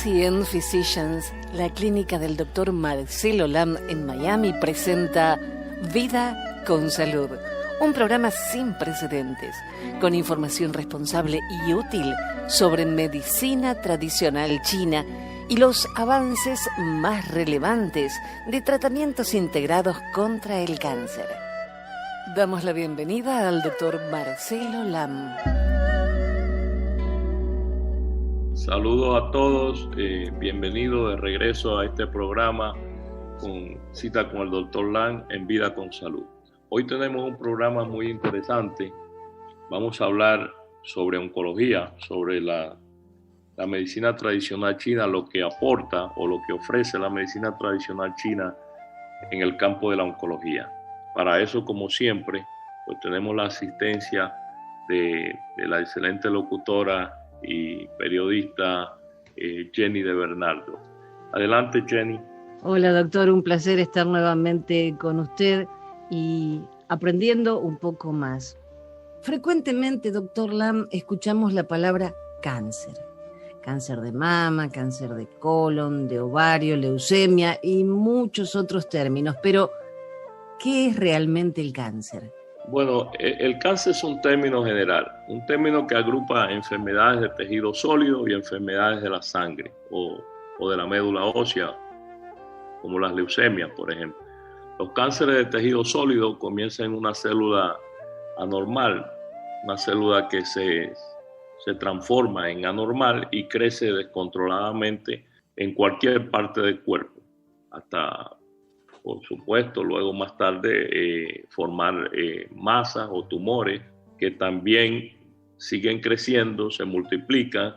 ACN Physicians, la clínica del Dr. Marcelo Lam en Miami, presenta Vida con Salud, un programa sin precedentes, con información responsable y útil sobre medicina tradicional china y los avances más relevantes de tratamientos integrados contra el cáncer. Damos la bienvenida al Dr. Marcelo Lam. Saludos a todos, bienvenidos de regreso a este programa con cita con el Dr. Lam en Vida con Salud. Hoy tenemos un programa muy interesante. Vamos a hablar sobre oncología, sobre la medicina tradicional china, lo que aporta o lo que ofrece la medicina tradicional china en el campo de la oncología. Para eso, como siempre, pues tenemos la asistencia de la excelente locutora y periodista Jenny de Bernardo. Adelante, Jenny. Hola, doctor, un placer estar nuevamente con usted y aprendiendo un poco más. Frecuentemente, doctor Lam, escuchamos la palabra cáncer. Cáncer de mama, cáncer de colon, de ovario, leucemia y muchos otros términos. Pero, ¿qué es realmente el cáncer? Bueno, el cáncer es un término general, un término que agrupa enfermedades de tejido sólido y enfermedades de la sangre o de la médula ósea, como las leucemias, por ejemplo. Los cánceres de tejido sólido comienzan en una célula anormal, una célula que se transforma en anormal y crece descontroladamente en cualquier parte del cuerpo, hasta, por supuesto, luego más tarde formar masas o tumores que también siguen creciendo, se multiplican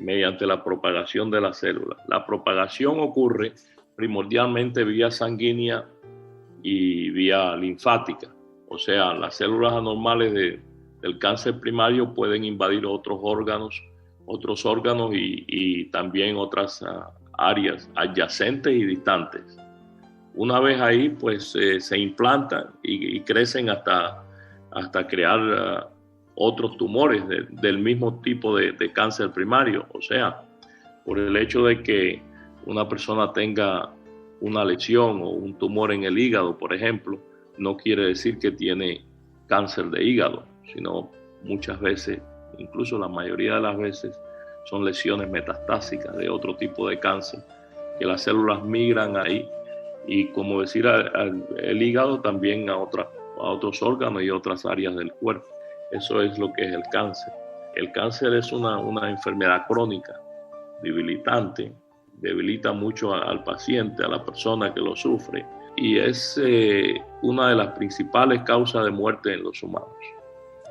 mediante la propagación de las células. La propagación ocurre primordialmente vía sanguínea y vía linfática. O sea, las células anormales del cáncer primario pueden invadir otros órganos y también otras áreas adyacentes y distantes. Una vez ahí, pues se implantan y crecen hasta crear otros tumores del mismo tipo de cáncer primario. O sea, por el hecho de que una persona tenga una lesión o un tumor en el hígado, por ejemplo, no quiere decir que tiene cáncer de hígado, sino muchas veces, incluso la mayoría de las veces, son lesiones metastásicas de otro tipo de cáncer, que las células migran ahí y, como decir, el hígado también a otros órganos y otras áreas del cuerpo. Eso es lo que es el cáncer. El cáncer es una enfermedad crónica, debilitante, debilita mucho al paciente, a la persona que lo sufre, y es una de las principales causas de muerte en los humanos.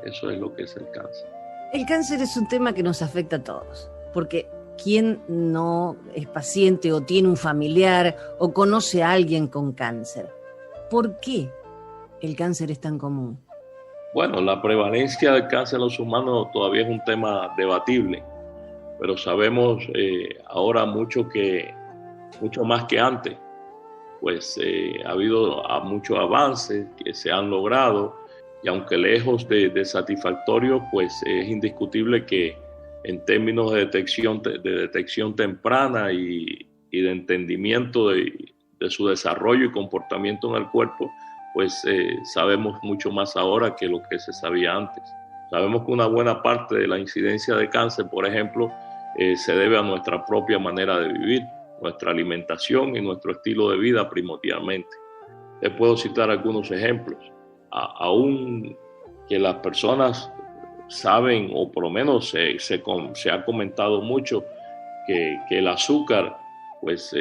Eso es lo que es el cáncer. El cáncer es un tema que nos afecta a todos, porque ¿quién no es paciente o tiene un familiar o conoce a alguien con cáncer? ¿Por qué el cáncer es tan común? Bueno, la prevalencia del cáncer en los humanos todavía es un tema debatible, pero sabemos ahora mucho más que antes. Pues ha habido muchos avances que se han logrado, y aunque lejos de satisfactorio, pues es indiscutible que en términos de detección temprana y de entendimiento de su desarrollo y comportamiento en el cuerpo, pues sabemos mucho más ahora que lo que se sabía antes. Sabemos que una buena parte de la incidencia de cáncer, por ejemplo, se debe a nuestra propia manera de vivir, nuestra alimentación y nuestro estilo de vida primordialmente. Les puedo citar algunos ejemplos. Aún que las personas saben, o por lo menos se ha comentado mucho, que el azúcar pues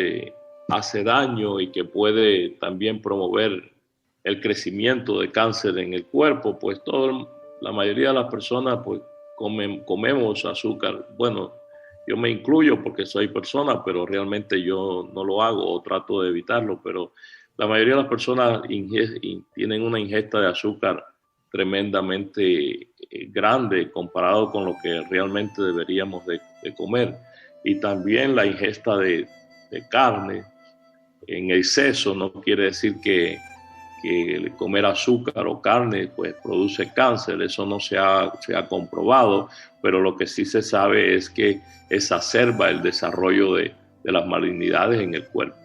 hace daño y que puede también promover el crecimiento de cáncer en el cuerpo, pues la mayoría de las personas pues comemos azúcar. Bueno, yo me incluyo porque soy persona, pero realmente yo no lo hago o trato de evitarlo, pero la mayoría de las personas tienen una ingesta de azúcar tremendamente grande comparado con lo que realmente deberíamos de comer. Y también la ingesta de carne en exceso no quiere decir que que comer azúcar o carne pues produce cáncer. Eso no se ha comprobado, pero lo que sí se sabe es que exacerba el desarrollo de las malignidades en el cuerpo.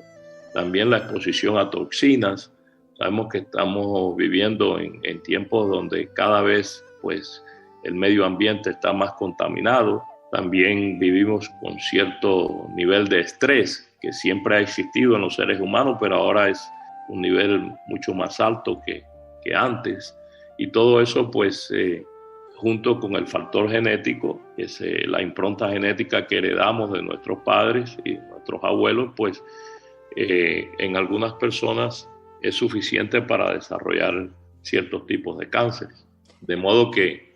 También la exposición a toxinas. Sabemos que estamos viviendo en tiempos donde cada vez pues el medio ambiente está más contaminado. También vivimos con cierto nivel de estrés que siempre ha existido en los seres humanos, pero ahora es un nivel mucho más alto que antes. Y todo eso pues junto con el factor genético, que es la impronta genética que heredamos de nuestros padres y nuestros abuelos, pues en algunas personas es suficiente para desarrollar ciertos tipos de cánceres. De modo que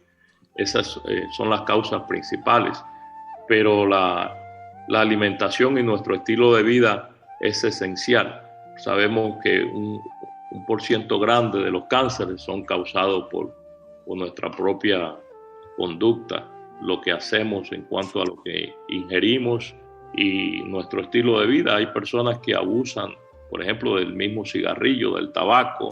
esas son las causas principales. Pero la alimentación y nuestro estilo de vida es esencial. Sabemos que un % grande de los cánceres son causados por nuestra propia conducta, lo que hacemos en cuanto a lo que ingerimos y nuestro estilo de vida. Hay personas que abusan, por ejemplo, del mismo cigarrillo, del tabaco,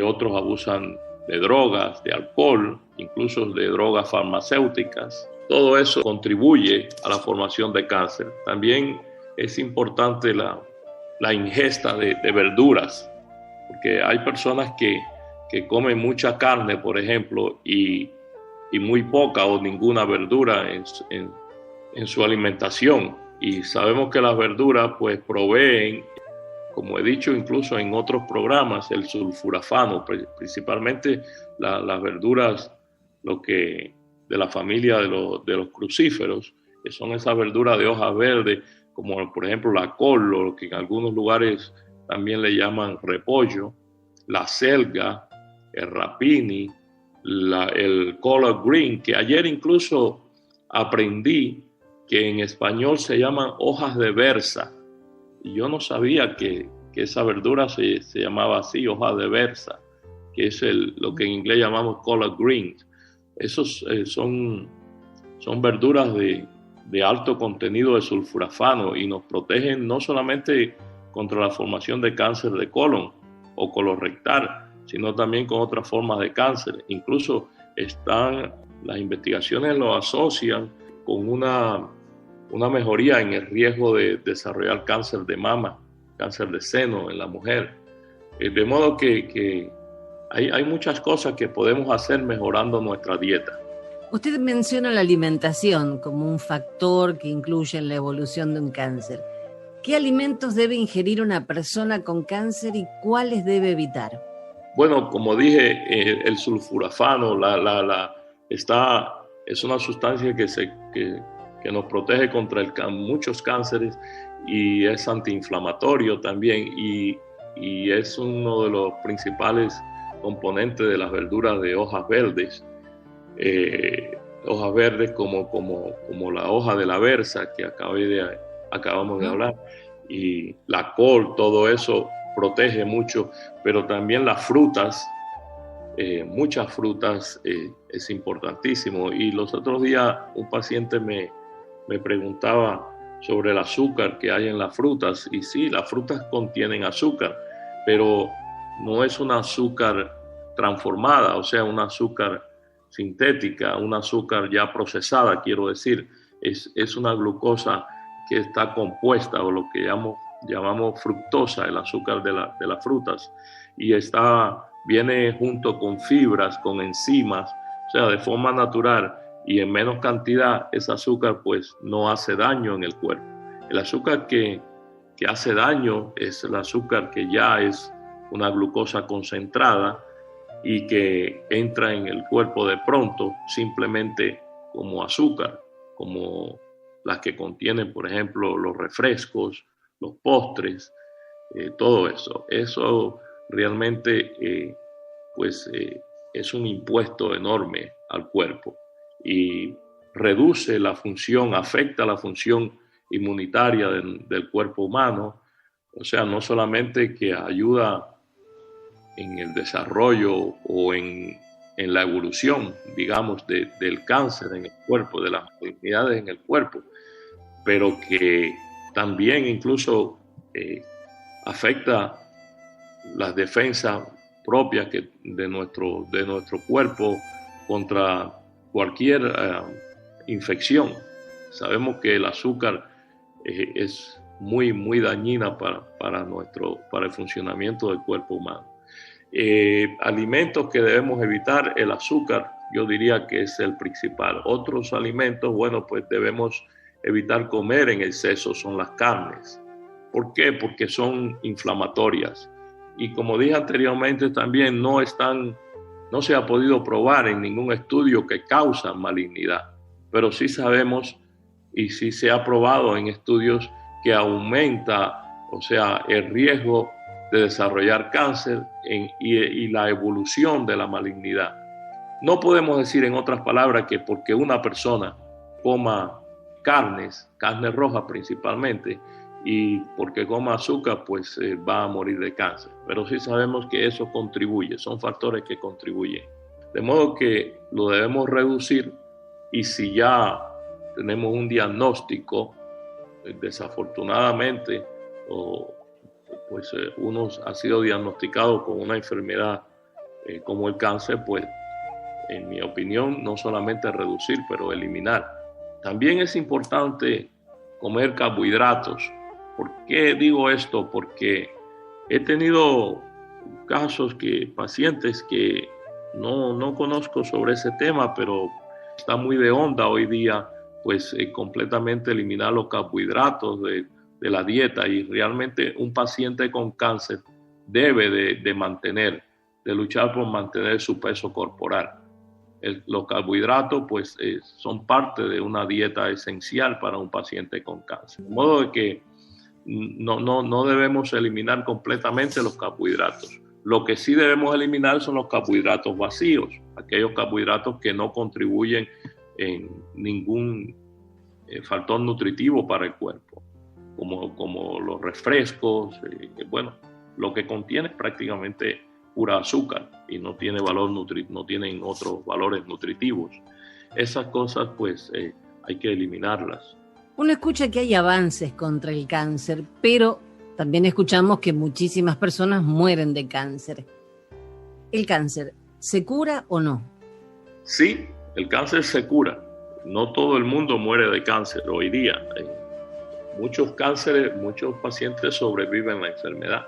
otros abusan de drogas, de alcohol, incluso de drogas farmacéuticas. Todo eso contribuye a la formación de cáncer. También es importante la ingesta de verduras, porque hay personas que comen mucha carne, por ejemplo, y muy poca o ninguna verdura en su alimentación. Y sabemos que las verduras pues proveen, como he dicho incluso en otros programas, el sulfurafano, principalmente las verduras de la familia de los crucíferos, que son esas verduras de hojas verdes, como por ejemplo la col, o lo que en algunos lugares también le llaman repollo, la selga, el rapini, el collard green, que ayer incluso aprendí que en español se llaman hojas de berza. Y yo no sabía que esa verdura se llamaba así, hojas de berza, que es lo que en inglés llamamos collard greens. Esos son verduras de alto contenido de sulfurafano y nos protegen no solamente contra la formación de cáncer de colon o colorectal, sino también con otras formas de cáncer. Incluso las investigaciones lo asocian con una mejoría en el riesgo de desarrollar cáncer de mama, cáncer de seno en la mujer. De modo que hay muchas cosas que podemos hacer mejorando nuestra dieta. Usted menciona la alimentación como un factor que influye en la evolución de un cáncer. ¿Qué alimentos debe ingerir una persona con cáncer y cuáles debe evitar? Bueno, como dije, el sulfurafano es una sustancia que nos protege contra muchos cánceres y es antiinflamatorio también y es uno de los principales componentes de las verduras de hojas verdes. Hojas verdes como la hoja de la berza que acabamos de hablar, y la col, todo eso protege mucho, pero también las frutas, muchas frutas es importantísimo. Y los otros días un paciente me preguntaba sobre el azúcar que hay en las frutas, y sí, las frutas contienen azúcar, pero no es un azúcar transformada, o sea, un azúcar sintética, un azúcar ya procesada, quiero decir, es una glucosa que está compuesta, o lo que llamamos fructosa, el azúcar de las frutas, y viene junto con fibras, con enzimas, o sea, de forma natural y en menos cantidad. Ese azúcar pues no hace daño en el cuerpo. El azúcar que hace daño es el azúcar que ya es una glucosa concentrada y que entra en el cuerpo de pronto simplemente como azúcar, como las que contienen, por ejemplo, los refrescos, los postres, todo eso. Eso realmente es un impuesto enorme al cuerpo y reduce la función, afecta la función inmunitaria del cuerpo humano. O sea, no solamente que ayuda en el desarrollo o en la evolución, digamos, del cáncer en el cuerpo, de las malignidades en el cuerpo, pero que también incluso afecta las defensas propias de nuestro cuerpo contra cualquier infección. Sabemos que el azúcar es muy, muy dañina para el funcionamiento del cuerpo humano. Alimentos que debemos evitar, el azúcar, yo diría que es el principal. Otros alimentos, bueno, pues debemos evitar comer en exceso, son las carnes. ¿Por qué? Porque son inflamatorias. Y como dije anteriormente, también no se ha podido probar en ningún estudio que causan malignidad. Pero sí sabemos y sí se ha probado en estudios que aumenta, o sea, el riesgo de desarrollar cáncer y la evolución de la malignidad. No podemos decir, en otras palabras, que porque una persona coma carne roja principalmente, y porque coma azúcar, pues va a morir de cáncer. Pero sí sabemos que eso contribuye, son factores que contribuyen. De modo que lo debemos reducir, y si ya tenemos un diagnóstico, desafortunadamente, pues uno ha sido diagnosticado con una enfermedad como el cáncer, pues en mi opinión no solamente reducir, pero eliminar. También es importante comer carbohidratos. ¿Por qué digo esto? Porque he tenido casos pacientes que no conozco sobre ese tema, pero está muy de onda hoy día, pues completamente eliminar los carbohidratos de la dieta, y realmente un paciente con cáncer debe de luchar por mantener su peso corporal. Los carbohidratos pues son parte de una dieta esencial para un paciente con cáncer. De modo de que no debemos eliminar completamente los carbohidratos. Lo que sí debemos eliminar son los carbohidratos vacíos, aquellos carbohidratos que no contribuyen en ningún factor nutritivo para el cuerpo, como los refrescos, bueno, lo que contiene es prácticamente pura azúcar y no tiene no tienen otros valores nutritivos. Esas cosas pues hay que eliminarlas. Uno escucha que hay avances contra el cáncer, pero también escuchamos que muchísimas personas mueren de cáncer. ¿El cáncer se cura o no? Sí, el cáncer se cura. No todo el mundo muere de cáncer hoy día. Muchos pacientes sobreviven a la enfermedad.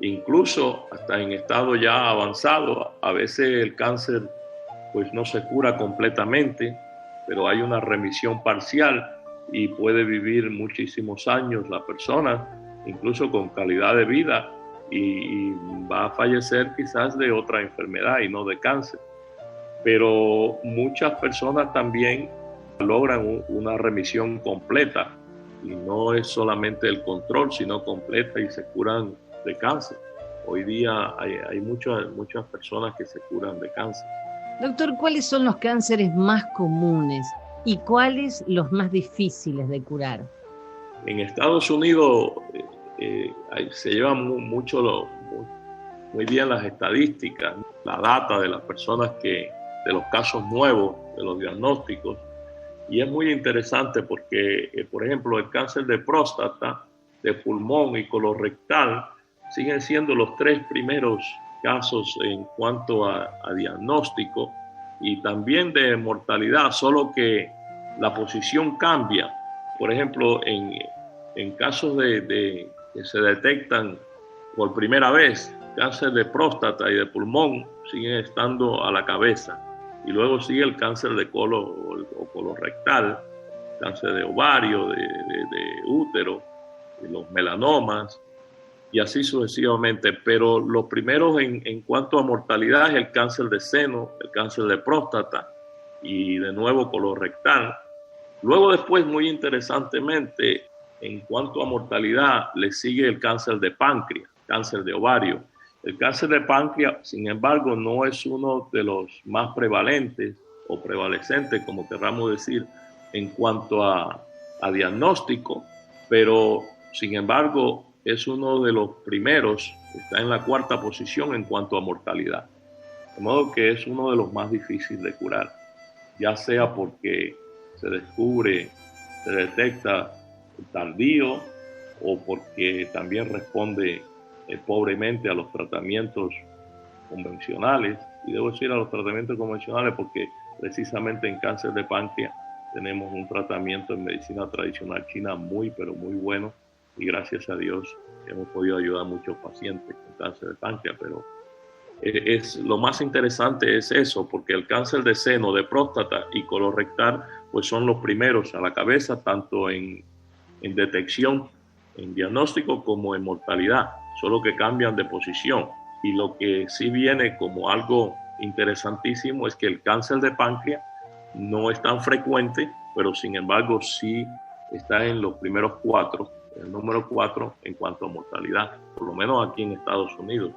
Incluso hasta en estado ya avanzado, a veces el cáncer pues no se cura completamente, pero hay una remisión parcial y puede vivir muchísimos años la persona, incluso con calidad de vida, y va a fallecer quizás de otra enfermedad y no de cáncer. Pero muchas personas también logran una remisión completa, y no es solamente el control, sino completa, y se curan de cáncer. Hoy día hay muchas personas que se curan de cáncer. Doctor, ¿cuáles son los cánceres más comunes y cuáles los más difíciles de curar? En Estados Unidos se llevan muy bien las estadísticas, la data de las personas de los casos nuevos, de los diagnósticos, y es muy interesante porque, por ejemplo, el cáncer de próstata, de pulmón y colorectal siguen siendo los 3 primeros casos en cuanto a diagnóstico y también de mortalidad, solo que la posición cambia. Por ejemplo, en casos de que se detectan por primera vez, cáncer de próstata y de pulmón siguen estando a la cabeza, y luego sigue el cáncer de colon o colorectal, cáncer de ovario, de útero, los melanomas, y así sucesivamente. Pero los primeros en cuanto a mortalidad es el cáncer de seno, el cáncer de próstata y de nuevo colorectal. Luego después, muy interesantemente, en cuanto a mortalidad, le sigue el cáncer de páncreas, cáncer de ovario. El cáncer de páncreas, sin embargo, no es uno de los más prevalentes o prevalecentes, como querramos decir, en cuanto a diagnóstico, pero sin embargo es uno de los primeros, está en la 4ª posición en cuanto a mortalidad. De modo que es uno de los más difíciles de curar, ya sea porque se detecta tardío, o porque también responde pobremente a los tratamientos convencionales, y debo decir a los tratamientos convencionales porque precisamente en cáncer de páncreas tenemos un tratamiento en medicina tradicional china muy, pero muy bueno, y gracias a Dios hemos podido ayudar a muchos pacientes con cáncer de páncreas. Pero lo más interesante es eso, porque el cáncer de seno, de próstata y colorectal pues son los primeros a la cabeza, tanto en detección, en diagnóstico, como en mortalidad, solo que cambian de posición. Y lo que sí viene como algo interesantísimo es que el cáncer de páncreas no es tan frecuente, pero sin embargo sí está en los primeros 4, el número 4 en cuanto a mortalidad, por lo menos aquí en Estados Unidos.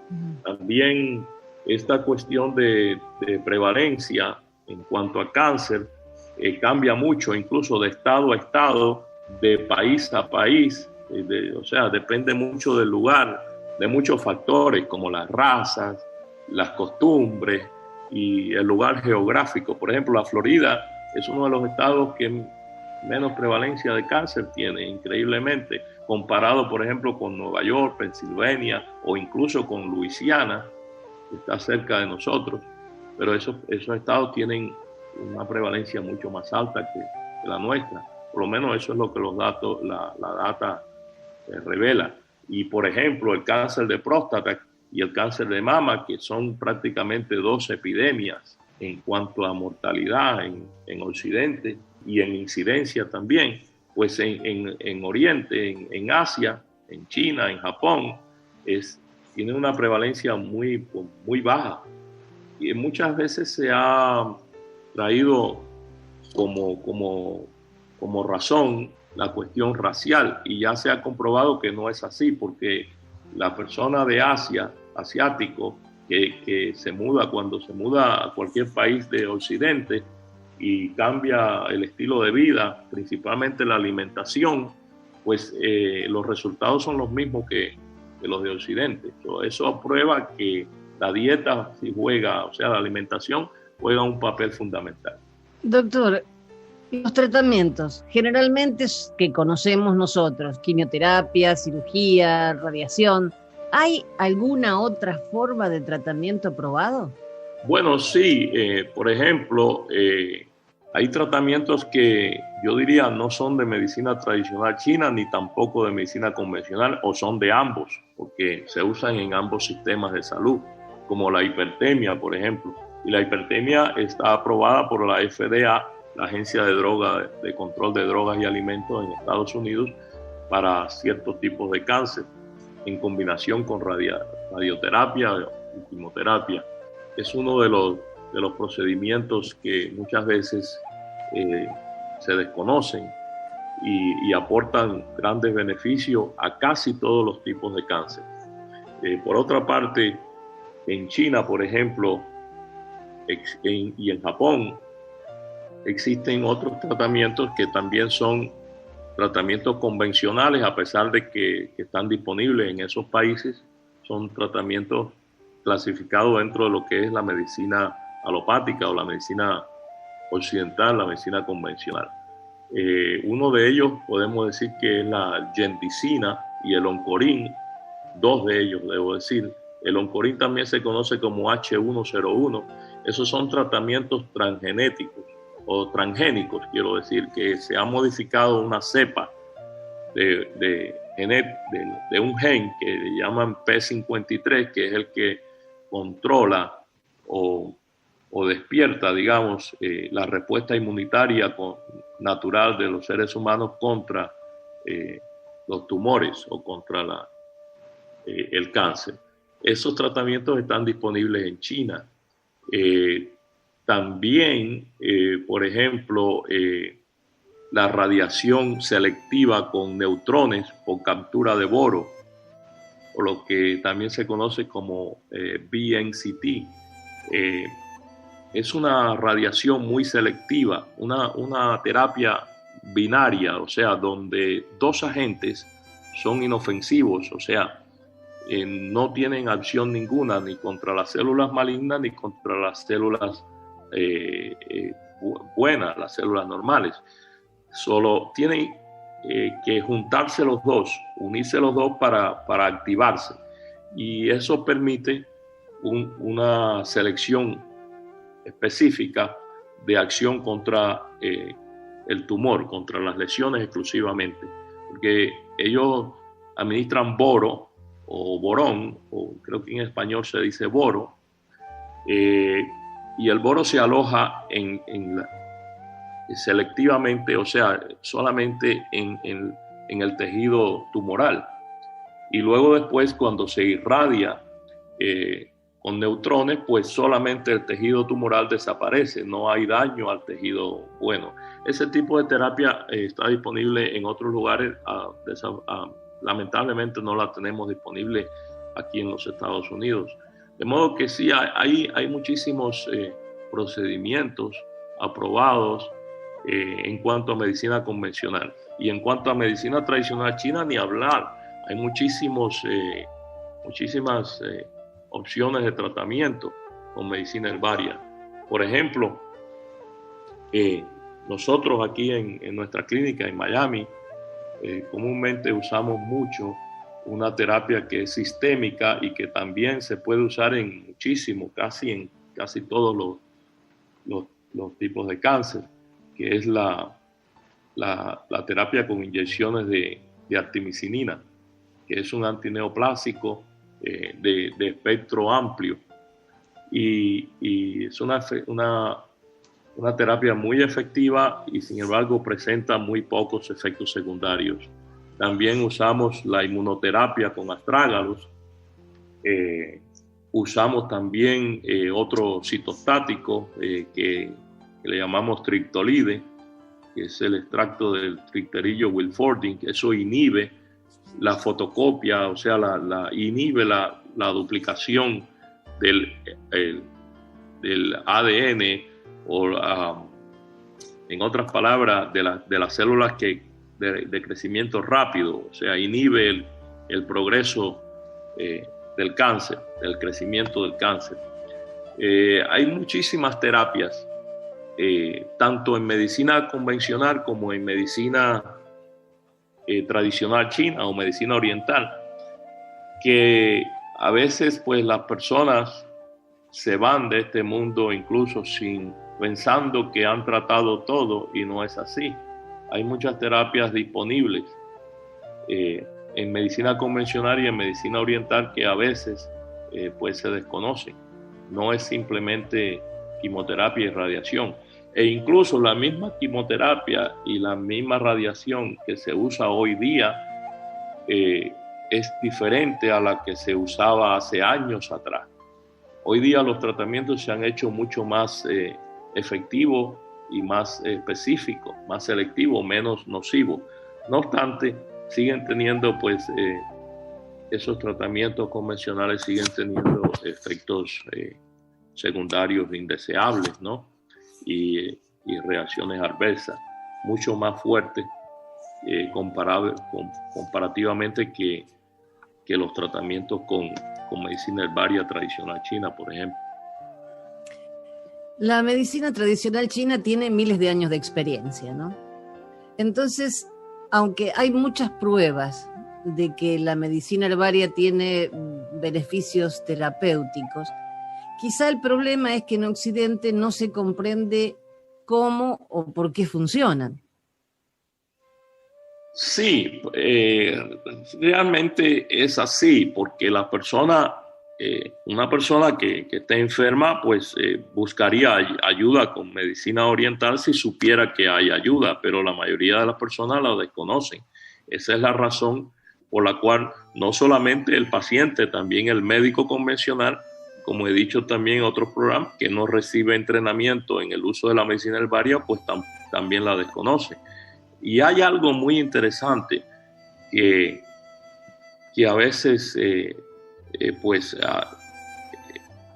También esta cuestión de prevalencia en cuanto a cáncer cambia mucho, incluso de estado a estado, de país a país, o sea, depende mucho del lugar, de muchos factores como las razas, las costumbres y el lugar geográfico. Por ejemplo, la Florida es uno de los estados que menos prevalencia de cáncer tiene, increíblemente, comparado, por ejemplo, con Nueva York, Pensilvania o incluso con Luisiana, que está cerca de nosotros. Pero esos estados tienen una prevalencia mucho más alta que la nuestra. Por lo menos eso es lo que los datos, la data revela. Y, por ejemplo, el cáncer de próstata y el cáncer de mama, que son prácticamente 2 epidemias en cuanto a mortalidad en Occidente y en incidencia también, pues en Oriente, en Asia, en China, en Japón, tiene una prevalencia muy, muy baja. Y muchas veces se ha traído como razón la cuestión racial, y ya se ha comprobado que no es así, porque la persona de Asia, asiático, que cuando se muda a cualquier país de Occidente y cambia el estilo de vida, principalmente la alimentación, pues los resultados son los mismos que los de Occidente. Eso prueba que la dieta sí juega, o sea, la alimentación juega un papel fundamental. Doctor, los tratamientos, generalmente que conocemos nosotros, quimioterapia, cirugía, radiación, ¿hay alguna otra forma de tratamiento probado? Bueno, sí. Por ejemplo, hay tratamientos que yo diría no son de medicina tradicional china ni tampoco de medicina convencional, o son de ambos, porque se usan en ambos sistemas de salud, como la hipertemia, por ejemplo. Y la hipertemia está aprobada por la FDA, la Agencia de Control de Drogas y Alimentos en Estados Unidos, para ciertos tipos de cáncer, en combinación con radioterapia y quimioterapia. Es uno de los procedimientos que muchas veces se desconocen y aportan grandes beneficios a casi todos los tipos de cáncer. Por otra parte, en China, por ejemplo, y en Japón, existen otros tratamientos que también son tratamientos convencionales, a pesar de que están disponibles en esos países. Son tratamientos clasificados dentro de lo que es la medicina alopática o la medicina occidental, la medicina convencional. Uno de ellos podemos decir que es la genticina y el oncorín, 2 de ellos debo decir. El oncorín también se conoce como H101. Esos son tratamientos transgenéticos o transgénicos, quiero decir, que se ha modificado una cepa de un gen que le llaman P53, que es el que controla o despierta, digamos, la respuesta inmunitaria natural de los seres humanos contra los tumores o contra el cáncer. Esos tratamientos están disponibles en China. También, por ejemplo, la radiación selectiva con neutrones por captura de boro, o lo que también se conoce como BNCT. Es una radiación muy selectiva, una terapia binaria, o sea, donde 2 agentes son inofensivos, o sea, no tienen acción ninguna ni contra las células malignas ni contra las células buenas, las células normales. Solo tienen que juntarse los dos, unirse los dos para activarse. y eso permite una selección específica de acción contra el tumor, contra las lesiones exclusivamente, porque ellos administran boro o borón, o creo que en español se dice boro, y el boro se aloja selectivamente, o sea, solamente en el tejido tumoral, y luego después cuando se irradia con neutrones, pues solamente el tejido tumoral desaparece, no hay daño al tejido bueno. Ese tipo de terapia está disponible en otros lugares, lamentablemente no la tenemos disponible aquí en los Estados Unidos. De modo que sí, hay muchísimos procedimientos aprobados en cuanto a medicina convencional. Y en cuanto a medicina tradicional china, ni hablar. Hay muchísimas opciones de tratamiento con medicina herbaria. Por ejemplo, nosotros aquí en nuestra clínica en Miami, comúnmente usamos mucho una terapia que es sistémica y que también se puede usar en casi todos los tipos de cáncer, que es la terapia con inyecciones de artemisinina, que es un antineoplásico de espectro amplio, y es una terapia muy efectiva y sin embargo presenta muy pocos efectos secundarios. También usamos la inmunoterapia con astrágalos, usamos también otro citostático que le llamamos triptolide, que es el extracto del tripterillo wilfordin, que eso inhibe la fotocopia, o sea, inhibe la duplicación del ADN, o en otras palabras, de las células de crecimiento rápido, o sea, inhibe el progreso del cáncer, del crecimiento del cáncer. Hay muchísimas terapias, tanto en medicina convencional como en medicina tradicional china o medicina oriental, que a veces pues las personas se van de este mundo incluso pensando que han tratado todo, y no es así. Hay muchas terapias disponibles en medicina convencional y en medicina oriental que a veces pues se desconocen. No es simplemente quimioterapia y radiación. E incluso la misma quimioterapia y la misma radiación que se usa hoy día es diferente a la que se usaba hace años atrás. Hoy día los tratamientos se han hecho mucho más efectivos y más específicos, más selectivos, menos nocivos. No obstante, siguen teniendo, pues, esos tratamientos convencionales siguen teniendo efectos secundarios indeseables, ¿no? Y reacciones adversas mucho más fuertes comparativamente que los tratamientos con medicina herbaria tradicional china, por ejemplo. La medicina tradicional china tiene miles de años de experiencia, ¿no? Entonces, aunque hay muchas pruebas de que la medicina herbaria tiene beneficios terapéuticos, quizá el problema es que en Occidente no se comprende cómo o por qué funcionan. Sí, realmente es así, porque una persona que esté enferma, pues buscaría ayuda con medicina oriental si supiera que hay ayuda, pero la mayoría de las personas la desconocen. Esa es la razón por la cual no solamente el paciente, también el médico convencional, como he dicho también en otros programas, que no recibe entrenamiento en el uso de la medicina herbaria, pues también la desconoce. Y hay algo muy interesante que a veces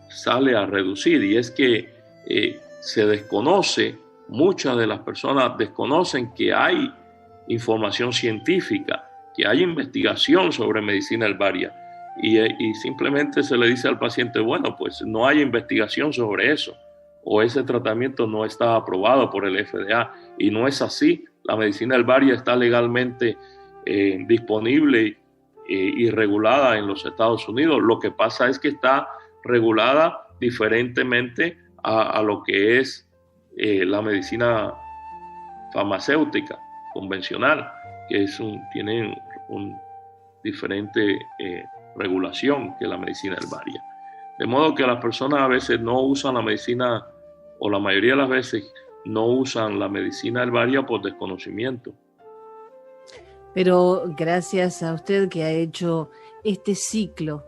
sale a reducir, y es que se desconoce, muchas de las personas desconocen que hay información científica, que hay investigación sobre medicina herbaria, y simplemente se le dice al paciente, bueno, pues no hay investigación sobre eso, o ese tratamiento no está aprobado por el FDA, y no es así. La medicina herbaria está legalmente disponible y regulada en los Estados Unidos. Lo que pasa es que está regulada diferentemente a lo que es la medicina farmacéutica convencional, que tiene un diferente regulación que la medicina herbaria. De modo que las personas a veces no usan la medicina, o la mayoría de las veces no usan la medicina herbaria por desconocimiento. Pero gracias a usted que ha hecho este ciclo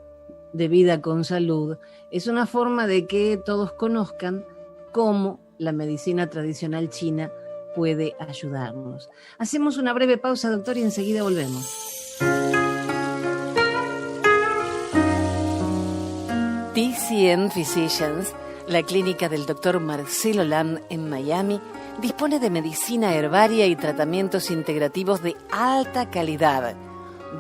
de vida con salud, es una forma de que todos conozcan cómo la medicina tradicional china puede ayudarnos. Hacemos una breve pausa, doctor, y enseguida volvemos. TCN Physicians, la clínica del Dr. Marcelo Lam en Miami, dispone de medicina herbaria y tratamientos integrativos de alta calidad,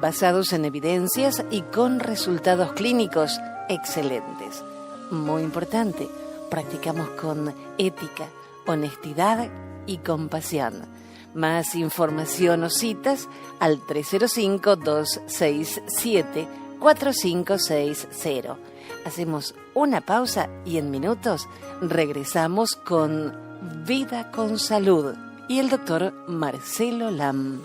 basados en evidencias y con resultados clínicos excelentes. Muy importante, practicamos con ética, honestidad y compasión. Más información o citas al 305-267-4560. Hacemos una pausa y en minutos regresamos con Vida con Salud y el doctor Marcelo Lam.